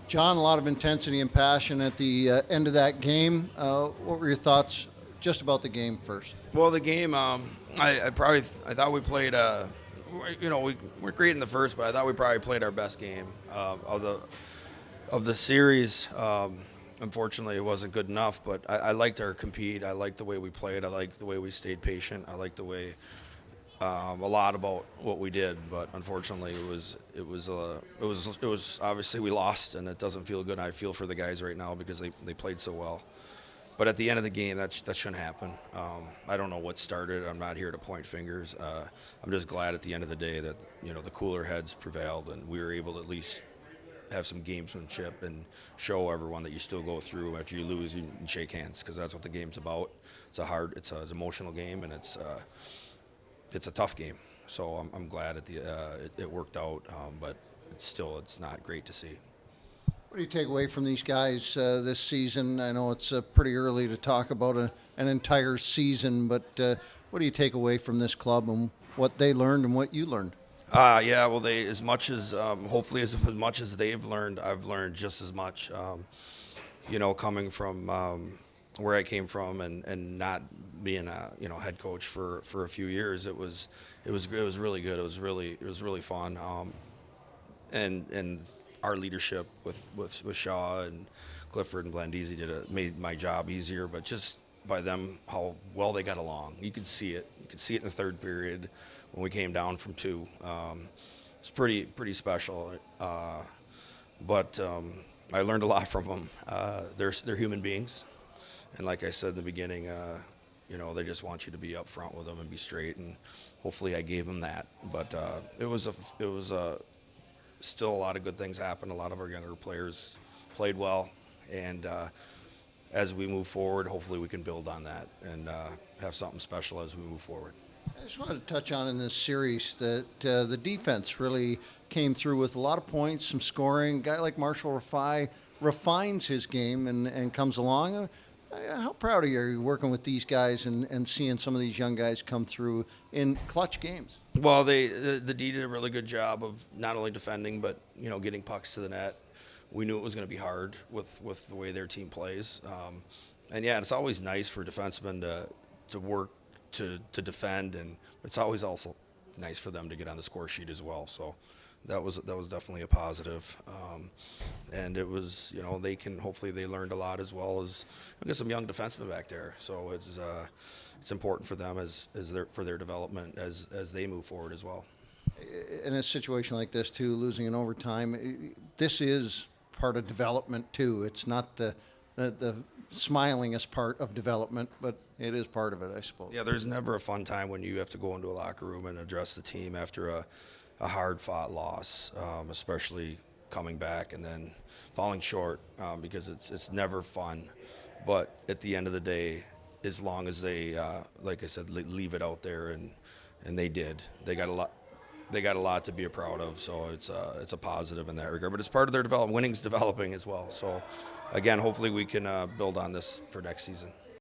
John, a lot of intensity and passion at the end of that game. What were your thoughts just about the game first? Well, the game, I thought we played. We weren't great in the first, but I thought we probably played our best game of the series. Unfortunately, it wasn't good enough, but I liked our compete. I liked the way we played. I liked the way we stayed patient. I liked the way a lot about what we did, but unfortunately, it was obviously we lost, and it doesn't feel good. I feel for the guys right now because they played so well. But at the end of the game, that shouldn't happen. I don't know what started. I'm not here to point fingers. I'm just glad at the end of the day that the cooler heads prevailed, and we were able to at least have some gamesmanship and show everyone that you still go through after you lose. You can shake hands because that's what the game's about. It's an emotional game, and it's a tough game. So I'm glad it worked out, but it's not great to see. What do you take away from these guys this season? I know it's pretty early to talk about an entire season, but what do you take away from this club and what they learned and what you learned? Well, hopefully as much as they've learned, I've learned just as much. Coming from where I came from and not being a head coach for a few years, it was really good. It was really fun. And our leadership with Shaw and Clifford and Blandisi made my job easier, but just by them, how well they got along. You could see it. You could see it in the third period when we came down from 2. It's pretty special. But I learned a lot from them. They're human beings. And like I said in the beginning, they just want you to be up front with them and be straight. And hopefully I gave them that. But it was still a lot of good things happened. A lot of our younger players played well, and as we move forward, hopefully we can build on that and have something special as we move forward. I just wanted to touch on in this series that the defense really came through with a lot of points, some scoring. A guy like Marshall refines his game and comes along. How proud are you working with these guys and seeing some of these young guys come through in clutch games? Well, the D did a really good job of not only defending but getting pucks to the net. We knew it was going to be hard with the way their team plays, and it's always nice for defensemen to work to defend, and it's always also nice for them to get on the score sheet as well. So that was definitely a positive, and it was hopefully they learned a lot as well as we got some young defensemen back there. So it's important for them for their development as they move forward as well. In a situation like this too, losing in overtime, this is part of development too. It's not the smilingest part of development, but it is part of it, I suppose. Yeah, there's never a fun time when you have to go into a locker room and address the team after a hard-fought loss, especially coming back and then falling short, because it's never fun. But at the end of the day, as long as they, like I said, leave it out there, and they did, they got a lot to be proud of. So it's a positive in that regard. But it's part of their development. Winning's developing as well. So again, hopefully we can build on this for next season.